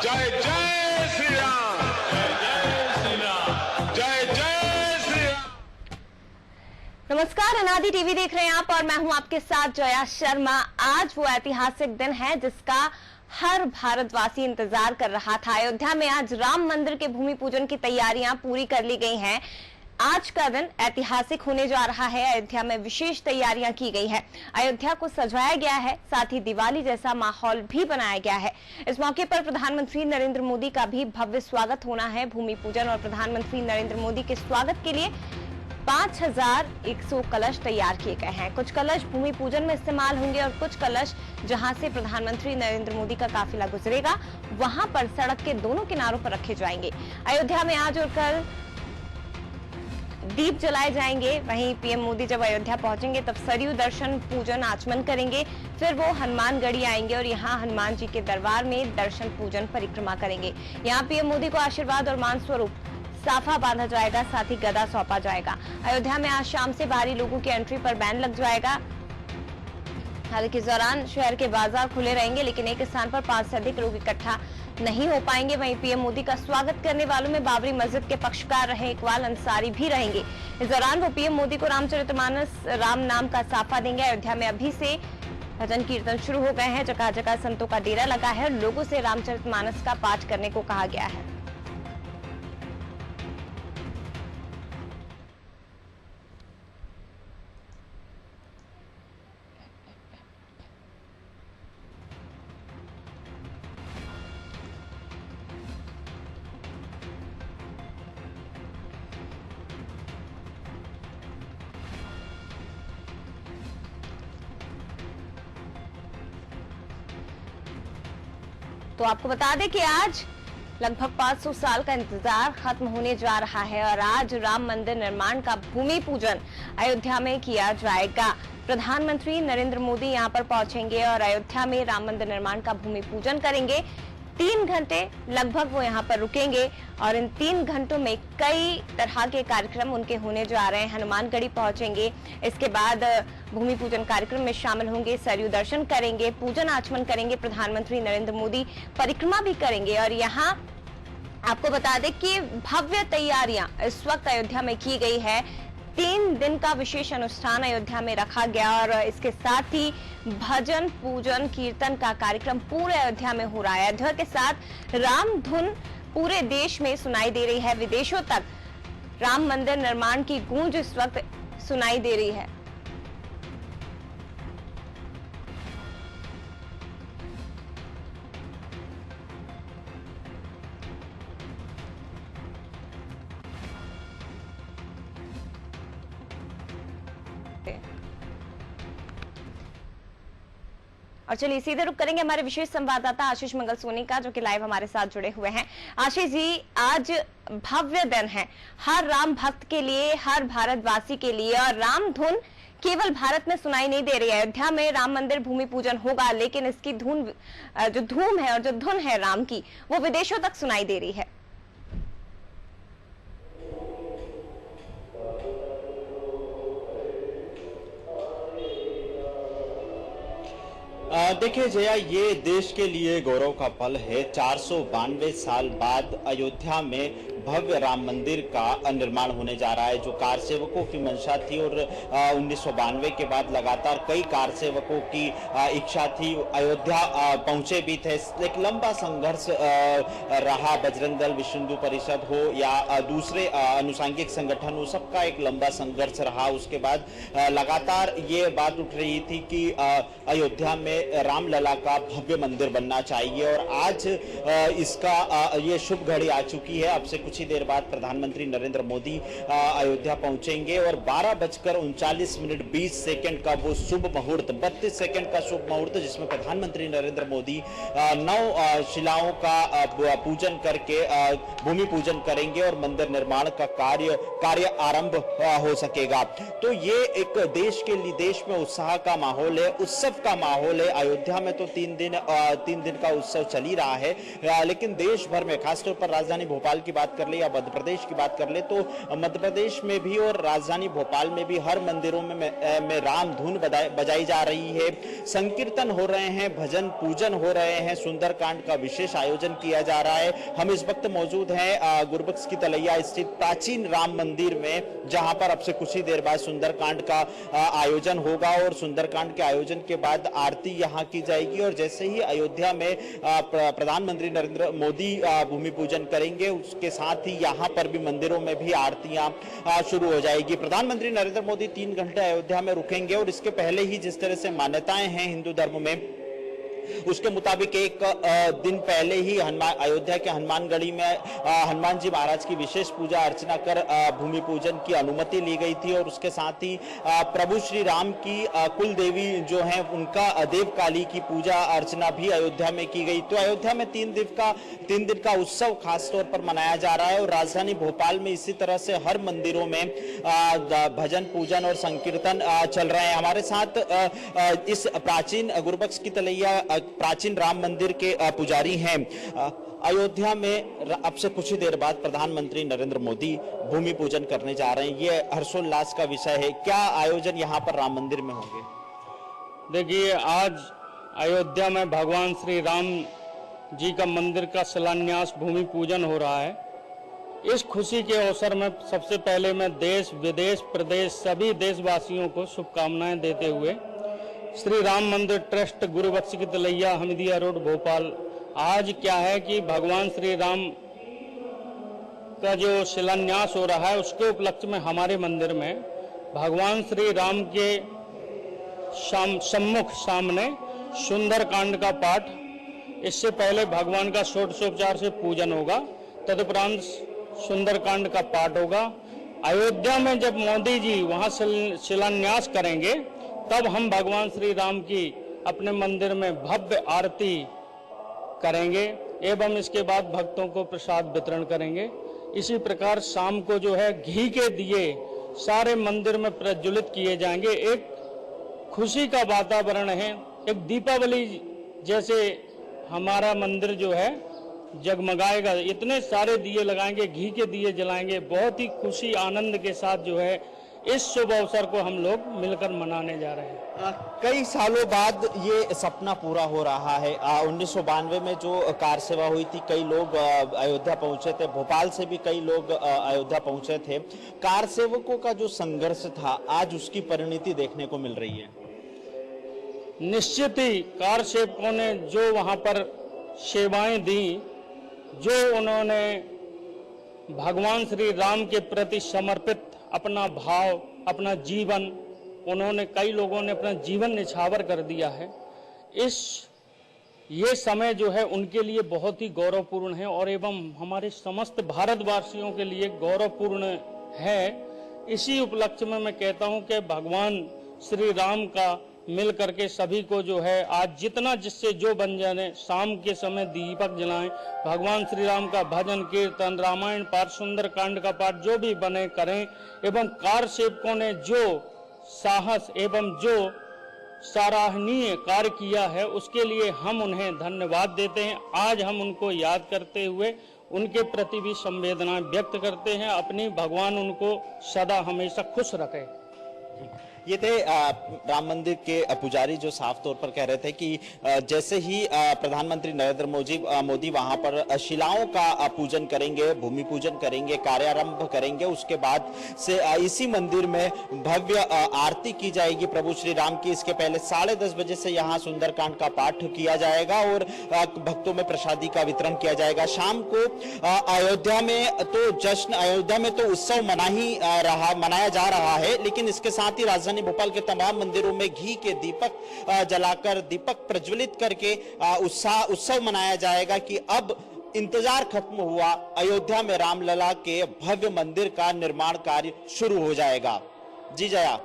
जय जय श्री राम, जय जय श्री राम, जय जय श्री राम। नमस्कार, अनादि टीवी देख रहे हैं आप और मैं हूं आपके साथ जया शर्मा। आज वो ऐतिहासिक दिन है जिसका हर भारतवासी इंतजार कर रहा था। अयोध्या में आज राम मंदिर के भूमि पूजन की तैयारियां पूरी कर ली गई हैं। आज का दिन ऐतिहासिक होने जा रहा है। अयोध्या में विशेष तैयारियां की गई है। अयोध्या को सजाया गया है, साथ ही दिवाली जैसा माहौल भी बनाया गया है। इस मौके पर प्रधानमंत्री नरेंद्र मोदी का भी भव्य स्वागत होना है। भूमि पूजन और प्रधानमंत्री नरेंद्र मोदी के स्वागत के लिए 5100 कलश तैयार किए गए हैं। कुछ कलश भूमि पूजन में इस्तेमाल होंगे और कुछ कलश जहां से प्रधानमंत्री नरेंद्र मोदी का काफिला गुजरेगा वहां पर सड़क के दोनों किनारों पर रखे जाएंगे। अयोध्या में आज और कल दीप जलाए जाएंगे। वहीं पीएम मोदी जब अयोध्या पहुंचेंगे तब सरयू दर्शन पूजन आचमन करेंगे। फिर वो हनुमानगढ़ी आएंगे और यहाँ हनुमान जी के दरबार में दर्शन पूजन परिक्रमा करेंगे। यहाँ पीएम मोदी को आशीर्वाद और मान स्वरूप साफा बांधा जाएगा, साथ ही गदा सौंपा जाएगा। अयोध्या में आज शाम से बाहरी लोगों की एंट्री पर बैन लग जाएगा। हालांकि इस दौरान शहर के बाजार खुले रहेंगे, लेकिन एक स्थान पर 5 से अधिक लोग इकट्ठा नहीं हो पाएंगे। वहीं पीएम मोदी का स्वागत करने वालों में बाबरी मस्जिद के पक्षकार रहे इकबाल अंसारी भी रहेंगे। इस दौरान वो पीएम मोदी को रामचरितमानस राम नाम का साफा देंगे। अयोध्या में अभी से भजन कीर्तन शुरू हो गए हैं। जगह जगह संतों का डेरा लगा है और लोगों से रामचरितमानस का पाठ करने को कहा गया है। तो आपको बता दें कि आज लगभग 500 साल का इंतजार खत्म होने जा रहा है और आज राम मंदिर निर्माण का भूमि पूजन अयोध्या में किया जाएगा। प्रधानमंत्री नरेंद्र मोदी यहां पर पहुंचेंगे और अयोध्या में राम मंदिर निर्माण का भूमि पूजन करेंगे। 3 घंटे लगभग वो यहाँ पर रुकेंगे और इन 3 घंटों में कई तरह के कार्यक्रम उनके होने जा रहे हैं। हनुमानगढ़ी पहुंचेंगे, इसके बाद भूमि पूजन कार्यक्रम में शामिल होंगे, सरयू दर्शन करेंगे, पूजन आचमन करेंगे। प्रधानमंत्री नरेंद्र मोदी परिक्रमा भी करेंगे और यहाँ आपको बता दें कि भव्य तैयारियां इस वक्त अयोध्या में की गई है। 3 दिन का विशेष अनुष्ठान अयोध्या में रखा गया और इसके साथ ही भजन पूजन कीर्तन का कार्यक्रम पूरे अयोध्या में हो रहा है। अयोध्या के साथ राम धुन पूरे देश में सुनाई दे रही है। विदेशों तक राम मंदिर निर्माण की गूंज इस वक्त सुनाई दे रही है। और चलिए सीधे रुक करेंगे हमारे विशेष संवाददाता आशीष मंगल सोनी का, जो कि लाइव हमारे साथ जुड़े हुए हैं। आशीष जी, आज भव्य दिन है हर राम भक्त के लिए, हर भारतवासी के लिए, और राम धुन केवल भारत में सुनाई नहीं दे रही है। अयोध्या में राम मंदिर भूमि पूजन होगा, लेकिन इसकी धुन जो धूम है और जो धुन है राम की, वो विदेशों तक सुनाई दे रही है। देखिए जया, ये देश के लिए गौरव का पल है। 492 साल बाद अयोध्या में भव्य राम मंदिर का निर्माण होने जा रहा है। जो कार सेवकों की मंशा थी और 1992 के बाद लगातार कई कार सेवकों की इच्छा थी, अयोध्या पहुंचे भी थे। एक लंबा संघर्ष रहा। बजरंग दल, विश्व हिंदू परिषद हो या दूसरे अनुसांगिक संगठन हो, सबका एक लंबा संघर्ष रहा। उसके बाद लगातार ये बात उठ रही थी कि अयोध्या में रामलला का भव्य मंदिर बनना चाहिए और आज इसका ये शुभ घड़ी आ चुकी है। अब से कुछ ही देर बाद प्रधानमंत्री नरेंद्र मोदी अयोध्या पहुंचेंगे और 12:39:20 का वो शुभ मुहूर्त, 32 सेकंड का शुभ मुहूर्त, जिसमें प्रधानमंत्री नरेंद्र मोदी 9 शिलाओं का पूजन करके भूमि पूजन करेंगे और मंदिर निर्माण का कार्य आरंभ हो सकेगा। तो ये एक देश के लिए, देश में उत्साह का माहौल है, उत्सव का माहौल है। अयोध्या में तो 3 दिन का उत्सव चल ही रहा है, लेकिन देश भर में, खासतौर पर राजधानी भोपाल की बात कर ले या मध्य प्रदेश की बात कर ले तो मध्य प्रदेश में भी और राजधानी भोपाल में भी हर मंदिरों में राम धुन बजाई जा रही है, संकीर्तन हो रहे हैं, भजन पूजन हो रहे हैं, सुंदरकांड का विशेष आयोजन किया जा रहा है। हम इस वक्त मौजूद हैं गुरबख्श की तलैया स्थित प्राचीन राम मंदिर में, जहां पर अब से कुछ ही देर बाद सुंदरकांड का आयोजन होगा और सुंदरकांड के आयोजन के बाद आरती यहां की जाएगी। और जैसे ही अयोध्या में प्रधानमंत्री नरेंद्र मोदी भूमि पूजन करेंगे, उसके साथ ही यहां पर भी मंदिरों में भी आरतियां शुरू हो जाएगी। प्रधानमंत्री नरेंद्र मोदी 3 घंटे अयोध्या में रुकेंगे और इसके पहले ही जिस तरह से मान्यताएं हैं हिंदू धर्म में, उसके मुताबिक एक दिन पहले ही अयोध्या के हनुमानगढ़ी में हनुमान जी महाराज की विशेष पूजा अर्चना कर भूमि पूजन की अनुमति ली गई थी। और उसके साथ ही प्रभु श्री राम की कुल देवी जो हैं उनका देवकाली की पूजा अर्चना भी अयोध्या में की गई। तो अयोध्या में 3 दिन का उत्सव खास तौर पर मनाया जा रहा है और राजधानी भोपाल में इसी तरह से हर मंदिरों में भजन पूजन और संकीर्तन चल रहे हैं। हमारे साथ इस प्राचीन गुरबख्श की तलैया प्राचीन राम मंदिर के पुजारी हैं। अयोध्या में अब से कुछ ही देर बाद प्रधानमंत्री नरेंद्र मोदी भूमि पूजन करने जा रहे हैं, ये हर्षोल्लास का विषय है। क्या आयोजन यहाँ पर राम मंदिर में होंगे? देखिए, आज अयोध्या में भगवान श्री राम जी का मंदिर का शिलान्यास भूमि पूजन हो रहा है। इस खुशी के अवसर में सबसे पहले मैं देश विदेश प्रदेश सभी देशवासियों को शुभकामनाएं देते हुए श्री राम मंदिर ट्रस्ट गुरबख्श की तलैया हमीदिया रोड भोपाल, आज क्या है कि भगवान श्री राम का जो शिलान्यास हो रहा है उसके उपलक्ष्य में हमारे मंदिर में भगवान श्री राम के सम्मुख सामने सुंदरकांड का पाठ, इससे पहले भगवान का षोडशोपचार से पूजन होगा, तदुपरांत सुंदरकांड का पाठ होगा। अयोध्या में जब मोदी जी वहां शिलान्यास करेंगे तब हम भगवान श्री राम की अपने मंदिर में भव्य आरती करेंगे एवं इसके बाद भक्तों को प्रसाद वितरण करेंगे। इसी प्रकार शाम को जो है घी के दिए सारे मंदिर में प्रज्वलित किए जाएंगे। एक खुशी का वातावरण है, एक दीपावली जैसे हमारा मंदिर जो है जगमगाएगा। इतने सारे दिए लगाएंगे, घी के दिए जलाएंगे, बहुत ही खुशी आनंद के साथ जो है इस शुभ अवसर को हम लोग मिलकर मनाने जा रहे हैं। कई सालों बाद ये सपना पूरा हो रहा है। 1992 में जो कार सेवा हुई थी, कई लोग अयोध्या पहुंचे थे, भोपाल से भी कई लोग अयोध्या पहुंचे थे। कार सेवकों का जो संघर्ष था, आज उसकी परिणति देखने को मिल रही है। निश्चित ही कार सेवकों ने जो वहां पर सेवाएं दी, जो उन्होंने भगवान श्री राम के प्रति समर्पित अपना भाव, अपना जीवन, उन्होंने कई लोगों ने अपना जीवन निछावर कर दिया है। ये समय जो है उनके लिए बहुत ही गौरवपूर्ण है और एवं हमारे समस्त भारतवासियों के लिए गौरवपूर्ण है। इसी उपलक्ष्य में मैं कहता हूं कि भगवान श्री राम का मिल करके सभी को जो है आज जितना जिससे जो बन जाए, शाम के समय दीपक जलाएं, भगवान श्री राम का भजन कीर्तन, रामायण पाठ, सुंदरकांड का पाठ जो भी बने करें। एवं कार सेवकों ने जो साहस एवं जो सराहनीय कार्य किया है उसके लिए हम उन्हें धन्यवाद देते हैं। आज हम उनको याद करते हुए उनके प्रति भी संवेदनाएं व्यक्त करते हैं। अपनी भगवान उनको सदा हमेशा खुश रखे। ये थे राम मंदिर के पुजारी जो साफ तौर पर कह रहे थे कि जैसे ही प्रधानमंत्री नरेंद्र मोदी वहां पर शिलाओं का पूजन करेंगे, भूमि पूजन करेंगे, कार्यारंभ करेंगे, उसके बाद से इसी मंदिर में भव्य आरती की जाएगी प्रभु श्री राम की। इसके पहले 10:30 बजे से यहाँ सुंदरकांड का पाठ किया जाएगा और भक्तों में प्रसादी का वितरण किया जाएगा। शाम को अयोध्या में तो उत्सव मनाया जा रहा है, लेकिन इसके साथ ही राजधानी भोपाल के तमाम मंदिरों में घी के दीपक जलाकर, दीपक प्रज्वलित करके उत्सव मनाया जाएगा कि अब इंतजार खत्म हुआ, अयोध्या में रामलला के भव्य मंदिर का निर्माण कार्य शुरू हो जाएगा। जी जया।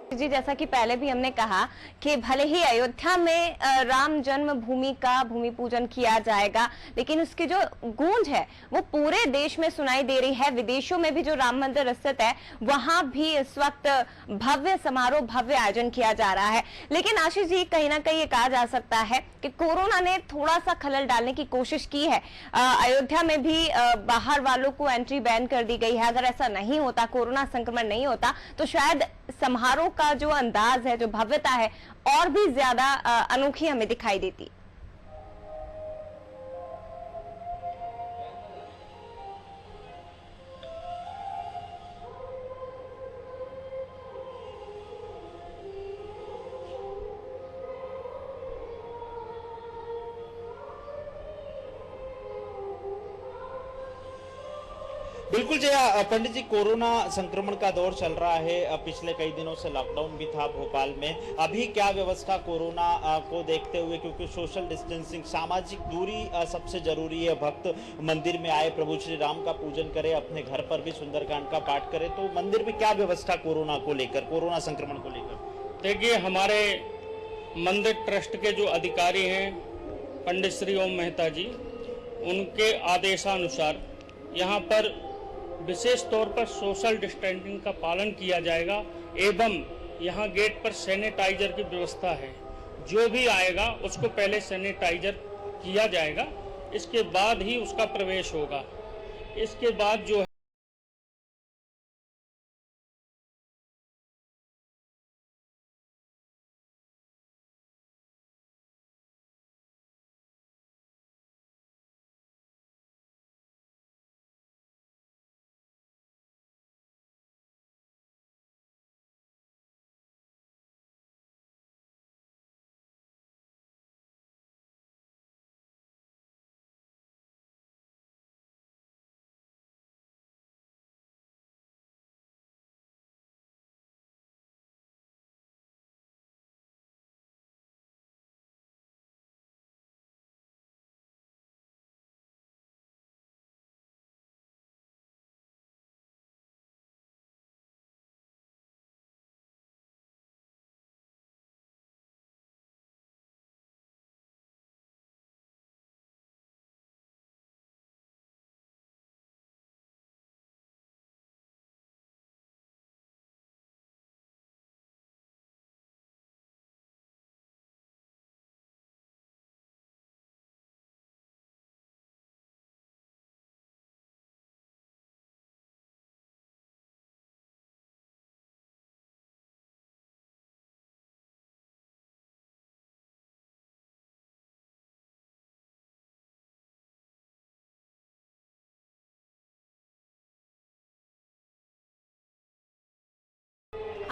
जी, जैसा कि पहले भी हमने कहा कि भले ही अयोध्या में राम जन्मभूमि का भूमि पूजन किया जाएगा, लेकिन उसकी जो गूंज है वो पूरे देश में सुनाई दे रही है। विदेशों में भी जो राम मंदिर स्थित है वहां भी इस वक्त भव्य समारोह, भव्य आयोजन किया जा रहा है। लेकिन आशीष जी, कहीं ना कहीं ये कहा जा सकता है कि कोरोना ने थोड़ा सा खलल डालने की कोशिश की है। अयोध्या में भी बाहर वालों को एंट्री बैन कर दी गई है। अगर ऐसा नहीं होता, कोरोना संक्रमण नहीं होता, तो शायद समारोह का जो अंदाज है, जो भव्यता है, और भी ज्यादा अनोखी हमें दिखाई देती। बिल्कुल जी, पंडित जी, कोरोना संक्रमण का दौर चल रहा है। पिछले कई दिनों से लॉकडाउन भी था भोपाल में। अभी क्या व्यवस्था कोरोना को देखते हुए, क्योंकि सोशल डिस्टेंसिंग, सामाजिक दूरी सबसे जरूरी है। भक्त मंदिर में आए, प्रभु श्री राम का पूजन करे, अपने घर पर भी सुंदरकांड का पाठ करे, तो मंदिर में क्या व्यवस्था कोरोना को लेकर, कोरोना संक्रमण को लेकर? देखिए, हमारे मंदिर ट्रस्ट के जो अधिकारी हैं पंडित श्री ओम मेहता जी, उनके आदेशानुसार यहाँ पर विशेष तौर पर सोशल डिस्टेंसिंग का पालन किया जाएगा एवं यहाँ गेट पर सैनिटाइजर की व्यवस्था है। जो भी आएगा उसको पहले सैनिटाइजर किया जाएगा, इसके बाद ही उसका प्रवेश होगा। इसके बाद जो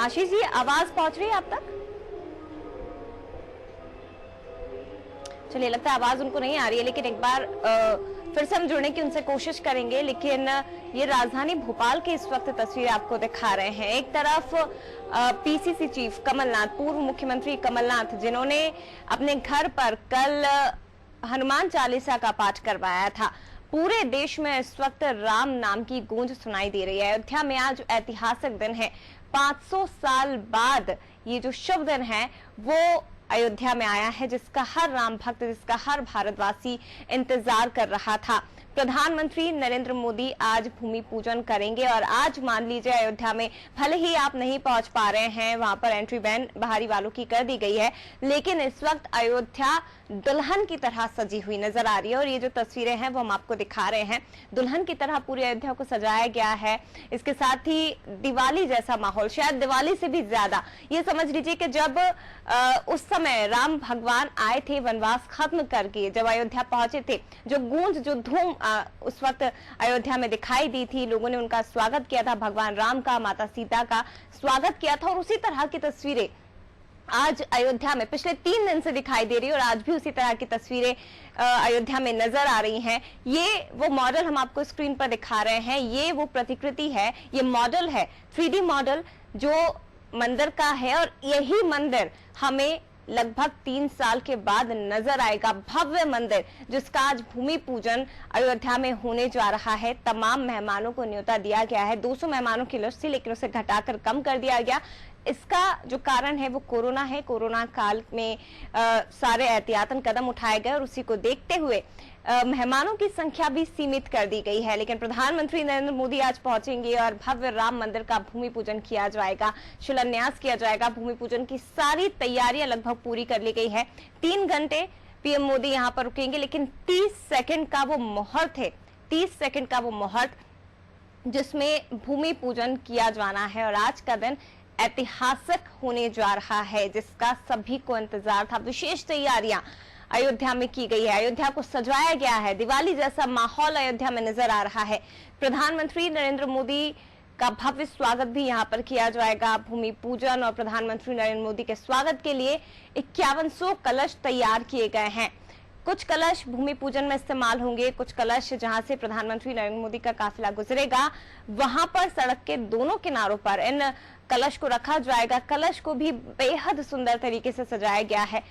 आशीष जी, आवाज पहुंच रही है आप तक? चलिए, लगता है आवाज उनको नहीं आ रही है, लेकिन एक बार फिर से हम जुड़ने की उनसे कोशिश करेंगे। लेकिन ये राजधानी भोपाल की इस वक्त तस्वीर आपको दिखा रहे हैं। एक तरफ पीसीसी चीफ कमलनाथ, पूर्व मुख्यमंत्री कमलनाथ, जिन्होंने अपने घर पर कल हनुमान चालीसा का पाठ करवाया था। पूरे देश में इस वक्त राम नाम की गूंज सुनाई दे रही है। अयोध्या में आज ऐतिहासिक दिन है। 500 साल बाद ये जो शुभ दिन है वो अयोध्या में आया है, जिसका हर राम भक्त, जिसका हर भारतवासी इंतजार कर रहा था। प्रधानमंत्री नरेंद्र मोदी आज भूमि पूजन करेंगे और आज मान लीजिए अयोध्या में भले ही आप नहीं पहुंच पा रहे हैं, वहां पर एंट्री बैन बाहरी वालों की कर दी गई है, लेकिन इस वक्त अयोध्या दुल्हन की तरह सजी हुई नजर आ रही है। और ये जो तस्वीरें हैं वो हम आपको दिखा रहे हैं। दुल्हन की तरह पूरी अयोध्या को सजाया गया है। इसके साथ ही दिवाली जैसा माहौल, शायद दिवाली से भी ज्यादा। ये समझ लीजिए कि जब उस समय राम भगवान आए थे वनवास खत्म करके, जब अयोध्या पहुंचे थे, जो गूंज, जो धूम उस वक्त अयोध्या में दिखाई दी थी, लोगों ने उनका स्वागत किया था, भगवान राम का, माता सीता का स्वागत किया था। और उसी तरह की तस्वीरें आज अयोध्या में पिछले 3 दिन से दिखाई दे रही है और आज भी उसी तरह की तस्वीरें अयोध्या में नजर आ रही हैं। ये वो मॉडल हम आपको स्क्रीन पर दिखा रहे हैं, ये वो प्रतिकृति है, ये मॉडल है, 3D मॉडल जो मंदिर का है। और यही मंदिर हमें लगभग 3 साल के बाद नजर आएगा, भव्य मंदिर जिसका आज भूमि पूजन अयोध्या में होने जा रहा है। तमाम मेहमानों को न्योता दिया गया है। 200 मेहमानों की लिस्ट थी, लेकिन उसे घटाकर कम कर दिया गया। इसका जो कारण है वो कोरोना है। कोरोना काल में सारे एहतियातन कदम उठाए गए और उसी को देखते हुए मेहमानों की संख्या भी सीमित कर दी गई है। लेकिन प्रधानमंत्री नरेंद्र मोदी आज पहुंचेंगे और भव्य राम मंदिर का भूमि पूजन किया जाएगा, शिलान्यास किया जाएगा। भूमि पूजन की सारी तैयारियां लगभग पूरी कर ली गई है। 3 घंटे पीएम मोदी यहां पर रुकेंगे, लेकिन 30 सेकंड का वो मुहूर्त है, 30 सेकंड का वो मुहूर्त जिसमें भूमि पूजन किया जाना है। और आज का दिन ऐतिहासिक होने जा रहा है, जिसका सभी को इंतजार था। विशेष तैयारियां अयोध्या में की गई है, अयोध्या को सजाया गया है, दिवाली जैसा माहौल अयोध्या में नजर आ रहा है। प्रधानमंत्री नरेंद्र मोदी का भव्य स्वागत भी यहां पर किया जाएगा। भूमि पूजन और प्रधानमंत्री नरेंद्र मोदी के स्वागत के लिए 5100 कलश तैयार किए गए हैं। कुछ कलश भूमि पूजन में इस्तेमाल होंगे, कुछ कलश जहां से प्रधानमंत्री नरेंद्र मोदी का काफिला गुजरेगा वहां पर सड़क के दोनों किनारों पर इन कलश को रखा जाएगा। कलश को भी बेहद सुंदर तरीके से सजाया गया है।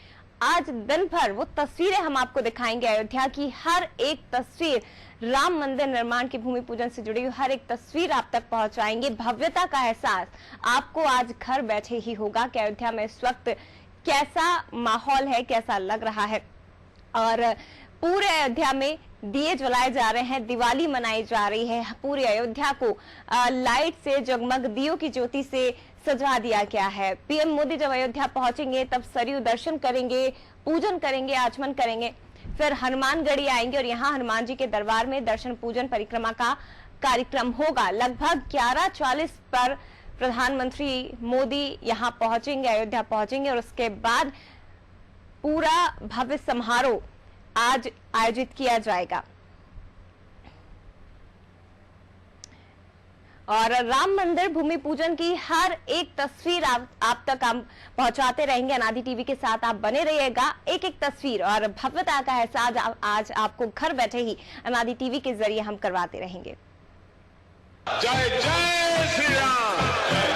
आज दिन भर वो तस्वीरें हम आपको दिखाएंगे, अयोध्या की हर एक तस्वीर, राम मंदिर निर्माण की भूमि पूजन से जुड़ी हुई हर एक तस्वीर आप तक पहुंचाएंगे। भव्यता का एहसास आपको आज घर बैठे ही होगा कि अयोध्या में इस वक्त कैसा माहौल है, कैसा लग रहा है। और पूरे अयोध्या में दिए जलाए जा रहे हैं, दिवाली मनाई जा रही है। पूरी अयोध्या को लाइट से, जगमग दियों की ज्योति से सजा दिया गया है। पीएम मोदी जब अयोध्या पहुंचेंगे तब सरयू दर्शन करेंगे, पूजन करेंगे, आचमन करेंगे, फिर हनुमानगढ़ी आएंगे और यहाँ हनुमान जी के दरबार में दर्शन पूजन परिक्रमा का कार्यक्रम होगा। लगभग 11:40 पर प्रधानमंत्री मोदी यहाँ पहुंचेंगे, अयोध्या पहुंचेंगे और उसके बाद पूरा भव्य समारोह आज आयोजित किया जाएगा। और राम मंदिर भूमि पूजन की हर एक तस्वीर आप तक हम पहुंचाते रहेंगे। अनादि टीवी के साथ आप बने रहिएगा। एक एक तस्वीर और भव्यता का एहसास आज आपको घर बैठे ही अनादि टीवी के जरिए हम करवाते रहेंगे। जय जय श्री राम।